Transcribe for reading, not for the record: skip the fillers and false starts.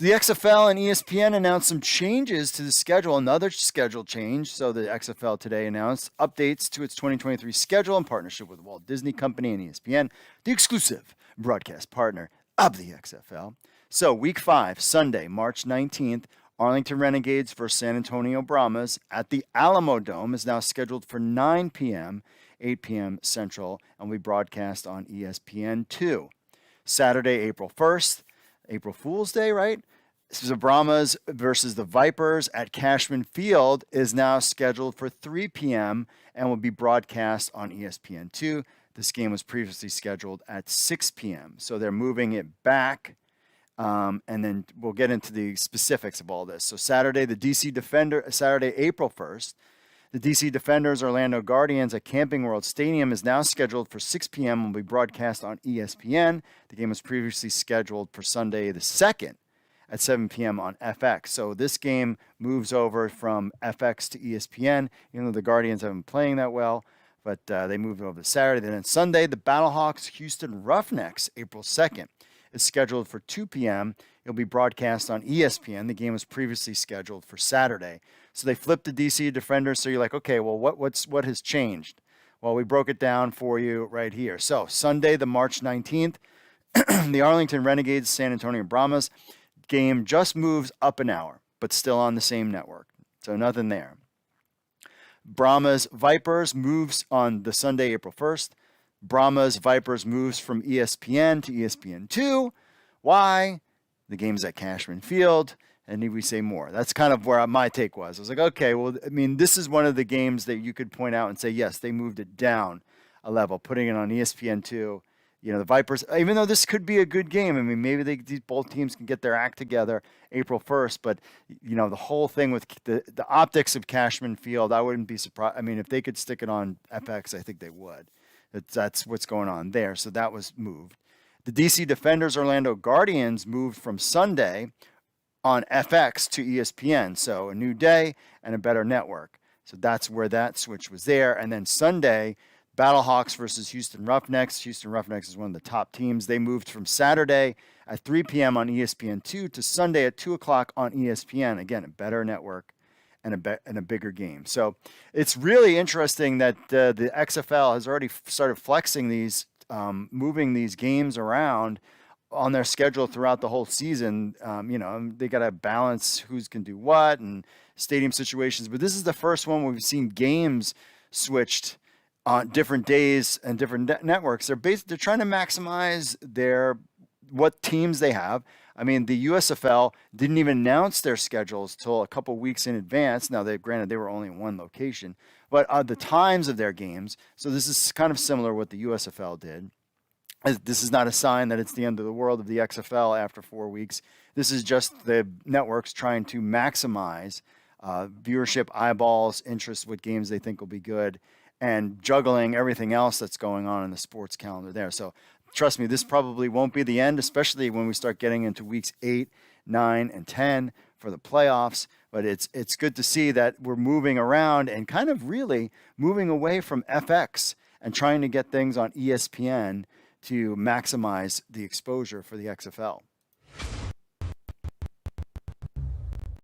So the XFL and ESPN announced some changes to the schedule, another schedule change. So the XFL today announced updates to its 2023 schedule in partnership with Walt Disney Company and ESPN, the exclusive broadcast partner of the XFL. So week 5, Sunday, March 19th, Arlington Renegades versus San Antonio Brahmas at the Alamodome is now scheduled for 9 p.m., 8 p.m. Central, and we broadcast on ESPN2. Saturday, April 1st, April Fool's Day, right? The Brahmas versus the Vipers at Cashman Field is now scheduled for 3 p.m. and will be broadcast on ESPN2. This game was previously scheduled at 6 p.m. So they're moving it back, and then we'll get into the specifics of all this. So Saturday, Saturday, April 1st, the DC Defenders Orlando Guardians at Camping World Stadium is now scheduled for 6 p.m. and will be broadcast on ESPN. The game was previously scheduled for Sunday the 2nd at 7 p.m. on FX. So this game moves over from FX to ESPN, even though the Guardians haven't been playing that well, but they moved over to Saturday. Then on Sunday, the Battlehawks Houston Roughnecks, April 2nd, is scheduled for 2 p.m. It'll be broadcast on ESPN. The game was previously scheduled for Saturday. So they flipped the DC Defenders. So you're like, okay, well, what has changed? Well, we broke it down for you right here. So Sunday, the March 19th, the Arlington Renegades, San Antonio Brahmas game just moves up an hour, but still on the same network. So nothing there. Brahmas Vipers moves on the Sunday, April 1st. Brahmas Vipers moves from ESPN to ESPN2. Why? The game's at Cashman Field. And need we say more? That's kind of where my take was. I was like, okay, well, I mean, this is one of the games that you could point out and say, yes, they moved it down a level, putting it on ESPN2. You know, the Vipers, even though this could be a good game, I mean, maybe both teams can get their act together April 1st, but, you know, the whole thing with the optics of Cashman Field, I wouldn't be surprised. I mean, if they could stick it on FX, I think they would. That's what's going on there. So that was moved. The DC Defenders Orlando Guardians moved from Sunday on FX to ESPN. So a new day and a better network. So that's where that switch was there. And then Sunday, Battlehawks versus Houston Roughnecks. Houston Roughnecks is one of the top teams. They moved from Saturday at 3 p.m. on ESPN2 to Sunday at 2 o'clock on ESPN. Again, a better network and a bigger game. So it's really interesting that the XFL has already started flexing these, moving these games around on their schedule throughout the whole season. You know, they got to balance who's can do what and stadium situations. But this is the first one where we've seen games switched on different days and different networks. They're trying to maximize what teams they have. I mean, the USFL didn't even announce their schedules till a couple weeks in advance. Now, granted, they were only in one location, but the times of their games. So this is kind of similar to what the USFL did. This is not a sign that it's the end of the world of the XFL after 4 weeks. This is just the networks trying to maximize viewership, eyeballs, interest, what games they think will be good, and juggling everything else that's going on in the sports calendar there. So trust me, this probably won't be the end, especially when we start getting into weeks 8, 9, and 10 for the playoffs. But it's good to see that we're moving around and kind of really moving away from FX and trying to get things on ESPN to maximize the exposure for the XFL.